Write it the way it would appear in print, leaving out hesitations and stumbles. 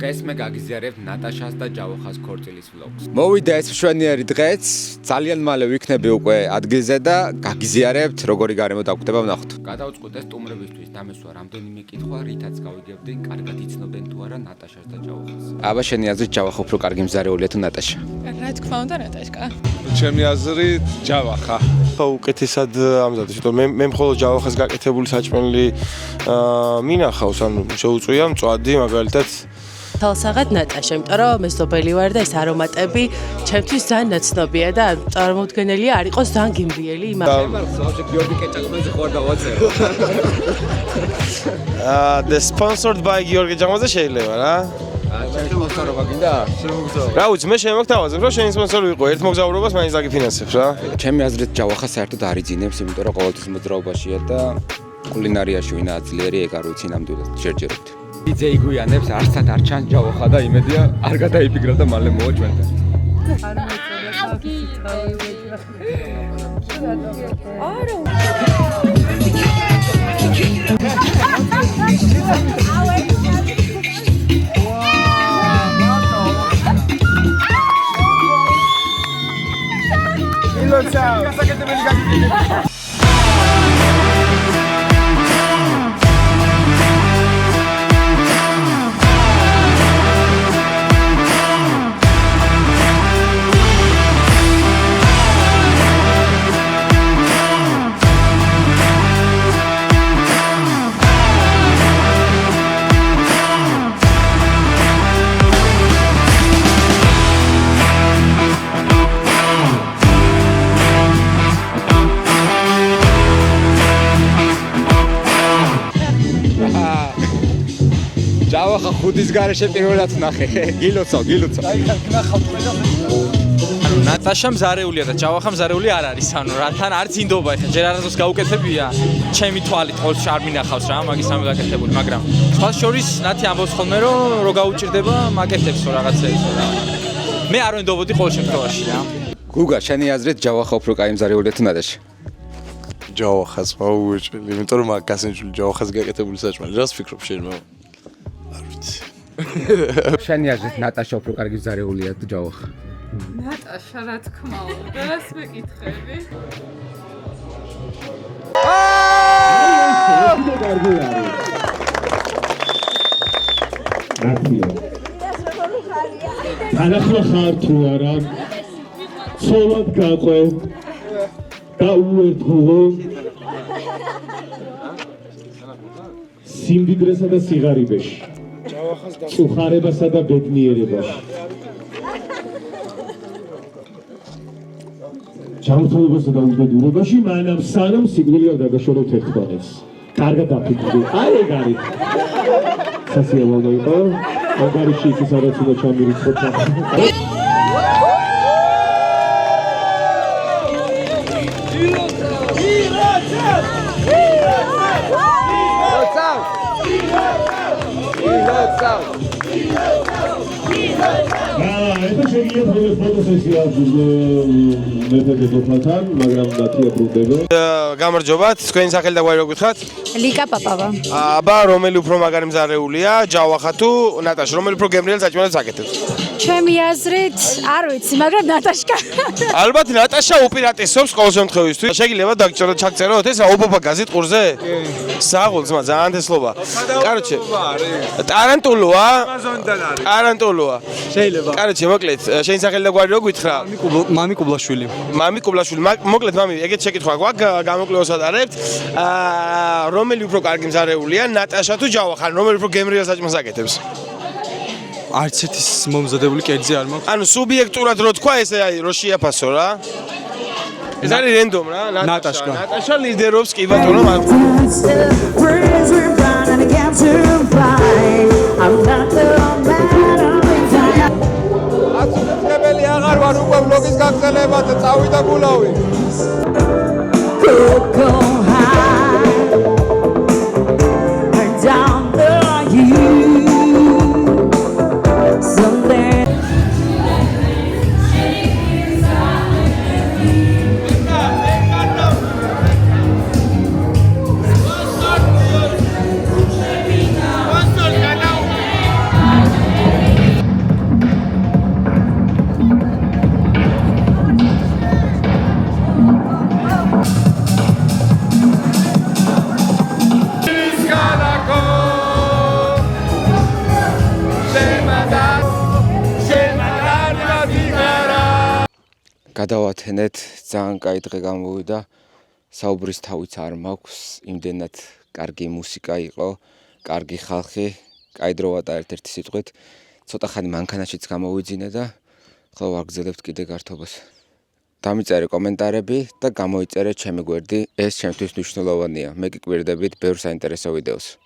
დღეს მე გაგიზიარებ ნატაშას და ჯავახას ქორწილის ვლოგს. მოვიდა ეს მშვენიერი დღეც, ძალიან მალე ვიქნები უკვე ადგილზე და გაგიზიარებთ როგორი გარემო დაგვხვდება ვნახოთ. გადავწყვიტე სტუმრებისთვის დამესვა რამდენიმე კითხვა, რითაც გავიგებდი, კარგად იცნობენ თუ არა ნატაშას და ჯავახას. აბა შენი აზრით ჯავახა უფრო კარგი მზარეულია თუ ნატაშა? რა თქმა უნდა ნატაშკა. ჩემი აზრით ჯავახა. უკეთესად ამზადებს, იმიტომ მე მხოლოდ ჯავახას გაკეთებული საჭმელი მინახავს, ანუ შეუწვია მწვადი მაგალითად თავსაღად ნატაშა, იმიტომ რომ მეზობელი ვარ და ეს არომატები ჩემთვის ძალიან ნაცნობია და წარმოუდგენელია არ იყოს ძალიან გემრიელი იმას. გიორგი კეჭაკბაძე ხوار დავაწერო. The sponsored by გიორგი კეჭაკბაძე შეიძლება რა? შემოგზაურობა გინდა? რა ვიცი, მე შემოგთავაზებ, რომ შენი სპონსორი ვიყო, ერთ მოგზაურობას მაინც დაგიფინანსებს რა. ჩემი აზრით ჯავახა საერთოდ არ იძინებს, იმიტომ რომ ყოველთვის მოძრაობაშია და კულინარიაში ვინაა ძლიერი, ეგ არ ვიცი ნამდვილად შეერჯერებთ. DJ იგვიანებს არცად არ ჩანს ჯავახა და იმედია არ გადაიფიქრა და მალე მოვა ჩვენთან. ჯავახა ხუდის გარეშე პირველად ნახე. გილოცავ. ნატაშა მზარეულია და ჯავახა მზარეული არ არის, ანუ რათან არც ინდობა ეხლა ჯერ არასდროს გაუკეთებია. ჩემი თვალით ყოველთვის არ მინახავს რა, მაგის ამი გაკეთებული, მაგრამ სხვა შორის ნათი ამბობს ხოლმე რომ რო გაუჭირდება, მაკეთებს რაღაცეებს რა. მე არ ვენდობოდი ყოველ შემთხვევაში რა. გუგა, შენი აზრით ჯავახა უფრო კაი მზარეულია თუ ნატაშა? ჯავახას მოუჭრილი, იმიტომ რომ მაგ გასენჯული ჯავახას გაკეთებული საჭმელი. რას ფიქრობ შენ მე? შენი აზრით ნატაშა უფრო კარგი მზარეულია თუ ჯავახა? ნატაშა რა თქმა უნდა, რას მეკითხები? თანახმა ხარ თუ არა? ცოლად გაყვე და უერთგულო სიმდიდრესა და სიღარიბეში. უხარებასა და ბედნიერებაში. ჩამოთვალებასა და უდიდურობაში, მანამ სანამ სიკვდილი არ დაგაშოროთ ერთმანეთს. კარგად დაფიქრდი. აი ეგ არის. სასიამოვნო იყო. ანგარიში ის სადაც უნდა ჩამირიცხოთ. ეს შეიძლება ფოტოსესია მეფე დოფალთან, მაგრამ დათია ბრუნდება. გამარჯობათ, თქვენი სახელი და გვარი რო გითხრათ? ლიკა პაპავა. აბა, რომელი უფრო მაგარი მზარეულია, ჯავახა თუ ნატაშა, რომელი უფრო გემრიელ საჭმელს აკეთებს? ჩემი აზრით, არ ვიცი, მაგრამ ნატაშკა. ალბათ ნატაშა უპირატესობს ყოველ შემთხვევისთვის. შეიძლება დაგჭეროთ, ჩაგწეროთ ეს ობობა გაზით ყურზე? საღოლ ძმა, ძალიან თესლობა. კაროჩე. ტარანტულოა? ტარანტულოა. შეიძლება. კაროჩე, მოკლედ, შენი სახელი და გვარი რო გითხრა? მამი კუბლაშვილი. მამი კუბლაშვილი. მოკლედ, მამი, ეგეთ შეკითხვა გვაქვს, გამოკვლევას ვატარებთ. რომელი უფრო კარგი მზარეულია, ნატაშა თუ ჯავახა, რომელი უფრო გემრიელ საჭმელს აკეთებს? არც ერთის მომზადებული კერძი არ მაქვს. ანუ სუბიექტურად რო თქვა, ესე აი რო შეაფასო რა. ეს არის რენდომ რა, ნატაშკა. ნატაშა ლიდერობს კი ბატონო, აცილებელი აღარ ვარ უკვე ვლოგის გაგრძელებაზე, წავიდა გულავი. გადავათენეთ, ძალიან კაი დღე გამოვიდა. საუბრის თავიც არ მაქვს, იმდენად კარგი მუსიკა იყო, კარგი ხალხი, კაი დრო ვატარებთ ერთი სიტყვით. ცოტა ხანი მანქანაშიც გამოვიძინე და ხო ვაგრძელებთ კიდე გართობას. დამიწერე კომენტარები და გამოიწერე ჩემი გვერდი, ეს ჩემთვის მნიშვნელოვანია. მე კი გვერდებით ბევრ საინტერესო ვიდეოს.